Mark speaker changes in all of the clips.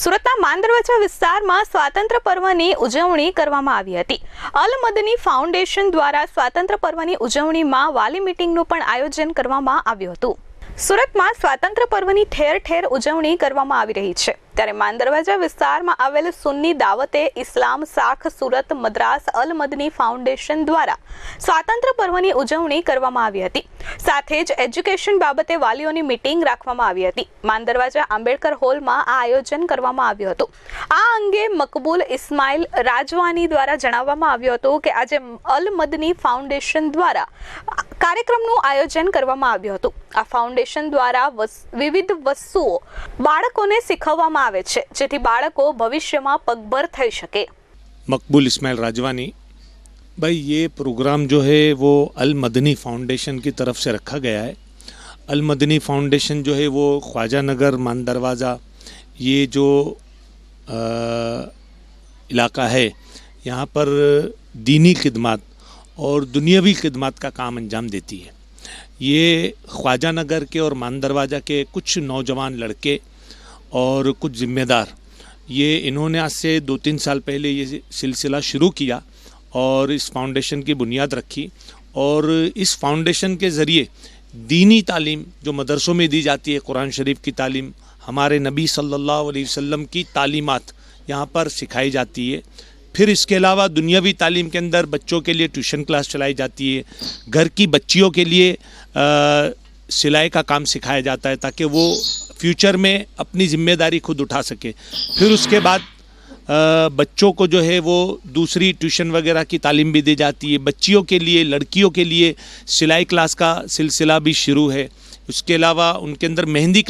Speaker 1: સુરતના માંદરવાજા વિસ્તારમાં સ્વાતંત્ર્ય પર્વની ઉજવણી કરવામાં આવી હતી। અલ મદની ફાઉન્ડેશન દ્વારા સ્વાતંત્ર્ય પર્વની ઉજવણીમાં વાલી મીટિંગનું પણ આયોજન કરવામાં આવ્યું હતું। સુરતમાં સ્વાતંત્ર્ય પર્વની ઠેર ઠેર ઉજવણી કરવામાં આવી રહી છે, ત્યારે માંદરવાજા વિસ્તારમાં આવેલ સુન્ની દાવતે ઇસ્લામ શાખ સુરત મદ્રાસ અલ મદની ફાઉન્ડેશન દ્વારા સ્વાતંત્ર્ય પર્વની ઉજવણી કરવામાં આવી હતી। સાથે જ એજ્યુકેશન બાબતે વાલીઓની મીટિંગ રાખવામાં આવી હતી। માંદરવાજા આંબેડકર હોલમાં આ આયોજન કરવામાં આવ્યું હતું। આ અંગે મકબૂલ ઇસ્માઇલ રાજવાની દ્વારા જણાવવામાં આવ્યું હતું કે આજે અલ મદની ફાઉન્ડેશન દ્વારા કાર્યક્રમનું આયોજન કરવામાં આવ્યું હતું। આ ફાઉન્ડેશન દ્વારા વિવિધ વસ્તુઓ બાળકોને શીખવવામાં આવે છે, જેથી બાળકો ભવિષ્યમાં પગભર થઈ શકે।
Speaker 2: मकबूल इस्माइल राजवानी भाई, ये प्रोग्राम जो है वो अल मदनी फाउंडेशन की तरफ से रखा गया है। अल मदनी फाउंडेशन जो है वो ख्वाजा नगर मानदरवाज़ा ये जो इलाका है, यहाँ पर दीनी खिदमत और दुनियावी खिदमत का काम अंजाम देती है। ये ख्वाजा नगर के और मानदरवाज़ा के कुछ नौजवान लड़के और कुछ ज़िम्मेदार, ये इन्होंने आज से 2-3 साल पहले ये सिलसिला शुरू किया और इस फाउंडेशन की बुनियाद रखी। और इस फाउंडेशन के ज़रिए दीनी तालीम जो मदरसों में दी जाती है, कुरान शरीफ की तालीम, हमारे नबी सल्लल्लाहु अलैहि वसल्लम की तालीमात यहाँ पर सिखाई जाती है। फिर इसके अलावा दुनियावी तालीम के अंदर बच्चों के लिए ट्यूशन क्लास चलाई जाती है। घर की बच्चियों के लिए सिलाई का काम सिखाया जाता है ताकि वो फ्यूचर में अपनी ज़िम्मेदारी खुद उठा सके। फिर उसके बाद बच्चों को जो है वो दूसरी ट्यूशन वगैरह की तालीम भी दी जाती है। बच्चियों के लिए, लड़कियों के लिए सिलाई क्लास का सिलसिला भी शुरू है। उसके अलावा उनके अंदर मेहंदी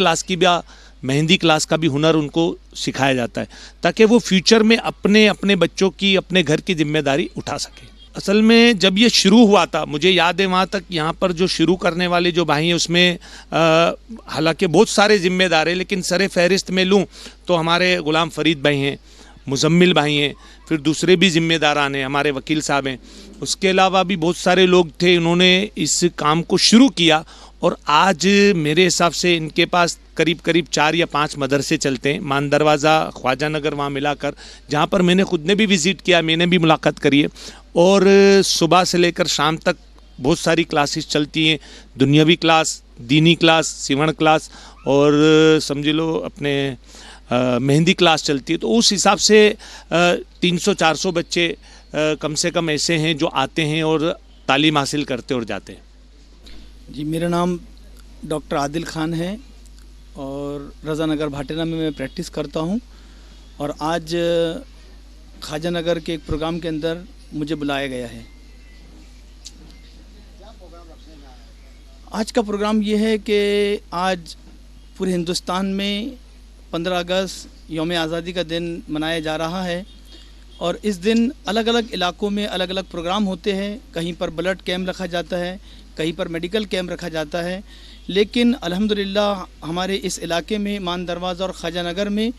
Speaker 2: क्लास का भी हुनर उनको सिखाया जाता है ताकि वो फ्यूचर में अपने बच्चों की, अपने घर की जिम्मेदारी उठा सके। असल में जब ये शुरू हुआ था, मुझे याद है वहाँ तक यहाँ पर जो शुरू करने वाले जो भाई हैं उसमें हालांकि बहुत सारे ज़िम्मेदार हैं, लेकिन सरे फहरिस्त में लूँ तो हमारे ग़ुलाम फरीद भाई हैं, मुजम्मिल भाई हैं, फिर दूसरे भी ज़िम्मेदारान हैं, हमारे वकील साहब हैं। उसके अलावा भी बहुत सारे लोग थे, इन्होंने इस काम को शुरू किया। और आज मेरे हिसाब से इनके पास करीब 4 या 5 मदरसे चलते हैं, मानदरवाज़ा, ख्वाजा नगर, वहाँ मिलाकर, जहाँ पर मैंने खुद ने भी विज़िट किया, मैंने भी मुलाकात करी है। और सुबह से लेकर शाम तक बहुत सारी क्लासेस चलती हैं, दुनियावी क्लास, दीनी क्लास, सिवण क्लास और समझ लो अपने मेहंदी क्लास चलती है। तो उस हिसाब से 300-400 बच्चे कम से कम ऐसे हैं जो आते हैं और तालीम हासिल करते और जाते हैं।
Speaker 3: जी, मेरा नाम डॉक्टर आदिल खान है और रज़ा नगर भाटेरा में मैं प्रैक्टिस करता हूँ। और आज ख्वाजा नगर के एक प्रोग्राम के अंदर मुझे बुलाया गया है। आज का प्रोग्राम ये है कि आज पूरे हिंदुस्तान में 15 अगस्त यौम आज़ादी का दिन मनाया जा रहा है। और इस दिन अलग अलग इलाकों में अलग अलग प्रोग्राम होते हैं। कहीं पर ब्लड कैंप रखा जाता है, कहीं पर मेडिकल कैंप रखा जाता है। लेकिन अल्हम्दुलिल्लाह हमारे इस इलाके में मानदरवाज़ा और ख्वाजा नगर में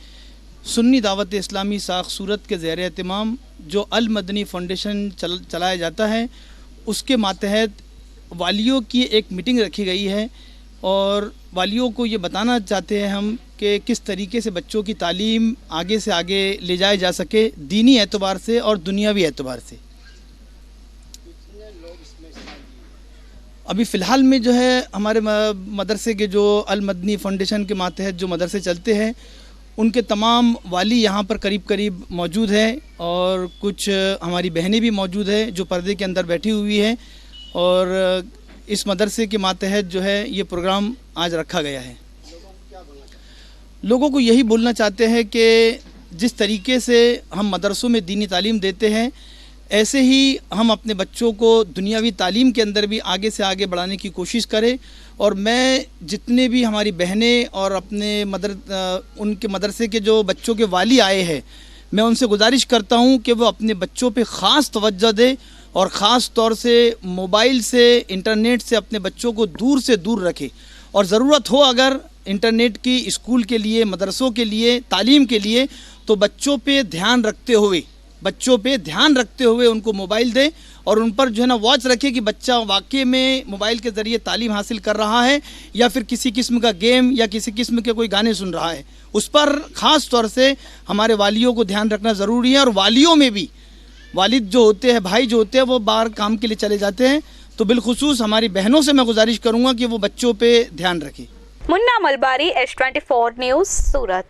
Speaker 3: सुन्नी दावत इस्लामी शाख सूरत के ज़ेर एहतमाम जो अल मदनी फाउंडेशन चलाया जाता है, उसके मातहत वालियों की एक मीटिंग रखी गई है। और वालियों को ये बताना चाहते हैं हम कि किस तरीके से बच्चों की तालीम आगे से आगे ले जाया जा सके, दीनी एतबार से और दुनियावी एतबार से। अभी फ़िलहाल में जो है हमारे मदरसे के जो अल मदनी फाउंडेशन के मातहत जो मदरसे चलते हैं, उनके तमाम वाली यहाँ पर करीब मौजूद हैं और कुछ हमारी बहनें भी मौजूद हैं जो पर्दे के अंदर बैठी हुई हैं। और इस मदरसे के मातहत जो है ये प्रोग्राम आज रखा गया है। लोगों को यही बोलना चाहते हैं कि जिस तरीके से हम मदरसों में दीनी तालीम देते हैं, ऐसे ही हम अपने बच्चों को दुनियावी तालीम के अंदर भी आगे से आगे बढ़ाने की कोशिश करें। और मैं जितने भी हमारी बहनें और अपने उनके मदरसे के जो बच्चों के वाली आए हैं, मैं उनसे गुजारिश करता हूं कि वो अपने बच्चों पे ख़ास तवज्जो दें और ख़ास तौर से मोबाइल से, इंटरनेट से अपने बच्चों को दूर से दूर रखें। और ज़रूरत हो अगर इंटरनेट की स्कूल के लिए, मदरसों के लिए, तालीम के लिए, तो बच्चों पे ध्यान रखते हुए بچوں پہ دھیان رکھتے ہوئے ان کو موبائل دیں اور ان پر جو ہے نا واچ رکھے کہ بچہ واقعی میں موبائل کے ذریعے تعلیم حاصل کر رہا ہے یا پھر کسی قسم کا گیم یا کسی قسم کے کوئی گانے سن رہا ہے. اس پر خاص طور سے ہمارے والیوں کو دھیان رکھنا ضروری ہے. اور والیوں میں بھی والد جو ہوتے ہیں, بھائی جو ہوتے ہیں, وہ باہر کام کے لیے چلے جاتے ہیں, تو بالخصوص ہماری بہنوں سے میں گزارش کروں گا کہ وہ بچوں پہ دھیان رکھیں.
Speaker 1: منا ملباری, H24 نیوز, سورت.